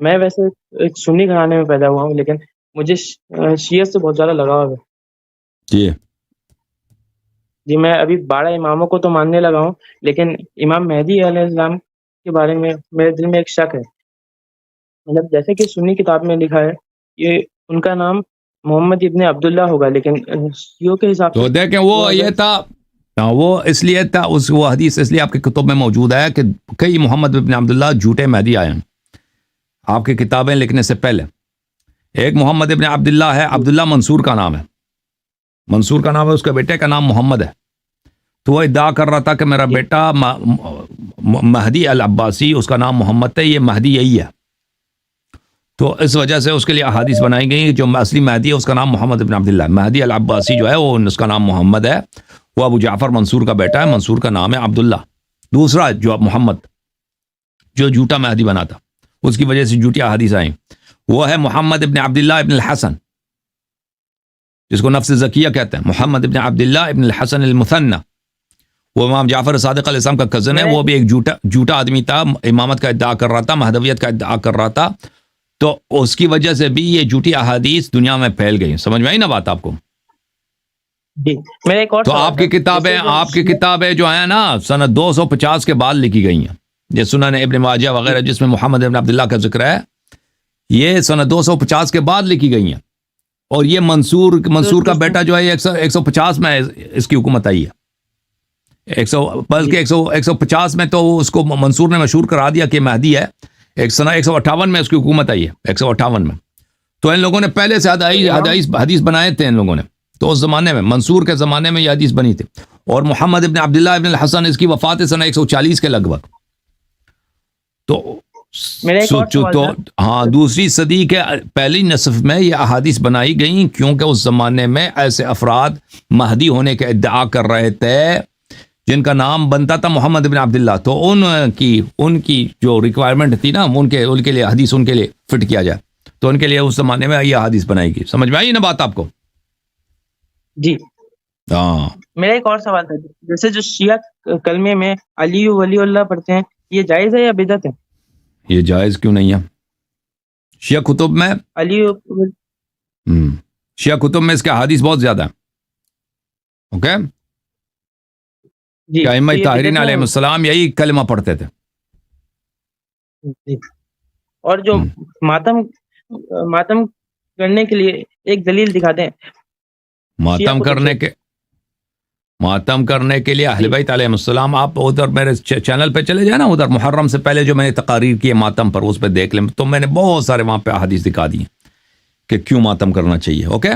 میں ویسے ایک سنی گھرانے میں پیدا ہوا ہوں، لیکن مجھے شیعہ سے بہت زیادہ لگاؤ ہے. جی جی میں ابھی 12 اماموں کو تو ماننے لگا ہوں، لیکن امام مہدی علیہ السلام کے بارے میں میرے دل میں ایک شک ہے. مطلب جیسے کہ سنی کتاب میں لکھا ہے یہ ان کا نام محمد ابن عبداللہ ہوگا، لیکن شیعوں کے حساب تو سے دیکھیں وہ یہ تھا، وہ اس لیے تھا، وہ حدیث اس لیے آپ کی کتب میں موجود ہے کہ کئی محمد ابن عبداللہ جھوٹے مہدی آئے ہیں آپ کی کتابیں لکھنے سے پہلے. ایک محمد ابن عبداللہ ہے، عبداللہ منصور کا نام ہے، منصور کا نام ہے، اس کے بیٹے کا نام محمد ہے. تو وہ ادعا کر رہا تھا کہ میرا بیٹا مہدی العباسی، اس کا نام محمد ہے، یہ مہدی یہی ہے. تو اس وجہ سے اس کے لیے احادیث بنائی گئی. جو اصلی مہدی ہے اس کا نام محمد ابن عبداللہ ہے، مہدی العباسی جو ہے وہ اس کا نام محمد ہے، وہ ابو جعفر منصور کا بیٹا ہے، منصور کا نام ہے عبداللہ. دوسرا جو محمد جو جھوٹا مہدی بنا تھا، اس کی وجہ سے جھوٹی احادیث آئیں، وہ ہے محمد ابن عبداللہ ابن الحسن، جس کو نفس زکیہ کہتے ہیں. محمد ابن عبداللہ ابن الحسن المثنى، وہ امام جعفر صادق علیہ السلام کا کزن ہے. وہ بھی ایک جھوٹا آدمی تھا، امامت کا ادعا کر رہا تھا، مہدویت کا ادعا کر رہا تھا. تو اس کی وجہ سے بھی یہ جھوٹی احادیث دنیا میں پھیل گئی. سمجھ میں آئی نا بات آپ کو؟ جی میرا ایک اور تو آپ کی کتابیں جو ہیں نا سنہ 250 کے بعد لکھی گئی ہیں. یہ سنن ابن ماجہ وغیرہ جس میں محمد ابن عبداللہ کا ذکر ہے، یہ سنہ 250 کے بعد لکھی گئی ہیں. اور یہ منصور کا بیٹا جو ہے 150 میں اس کی حکومت آئی ہے. 150 میں تو اس کو منصور نے مشہور کرا دیا کہ مہدی ہے. سنہ 158 میں اس کی حکومت آئی ہے، 158 میں. تو ان لوگوں نے پہلے سے حدیث بنائے تھے ان لوگوں نے. تو اس زمانے میں منصور کے زمانے میں یہ حدیث بنی تھی. اور محمد ابن عبداللہ ابن الحسن اس کی وفات ہے سنہ 140 کے لگ بھگ. تو ہاں دوسری صدی کے پہلی نصف میں یہ احادیث بنائی گئیں، کیونکہ اس زمانے میں ایسے افراد مہدی ہونے کے ادعا کر رہے تھے جن کا نام بنتا تھا محمد ابن عبداللہ. تو ان کی جو ریکوائرمنٹ تھی نا، ان کے لیے حدیث ان کے لیے فٹ کیا جائے، تو ان کے لیے اس زمانے میں یہ حدیث بنائی گئی. سمجھ میں آئی نا بات آپ کو؟ جی ہاں. میرا ایک اور سوال تھا، جیسے جو شیعہ کلمے میں علی ولی اللہ پڑھتے ہیں، یہ جائز ہے یا بدعت ہے؟ یہ جائز کیوں نہیں ہے؟ شیعہ کتب میں شیعہ کتب میں اس کے حدیث بہت زیادہ ہیں. اوکے، کہ ائمہ طاہرین علیہ السلام یہی کلمہ پڑھتے تھے. اور جو ماتم کرنے کے لیے ایک دلیل دکھاتے ہیں، ماتم کرنے کے لیے اہل بیت علیہ السلام. آپ ادھر میرے چینل پہ چلے جائیں نا، ادھر محرم سے پہلے جو میں نے تقاریر کی ہے ماتم پر، اس پہ دیکھ لیں، تو میں نے بہت سارے وہاں پہ احادیث دکھا دی کہ کیوں ماتم کرنا چاہیے. اوکے.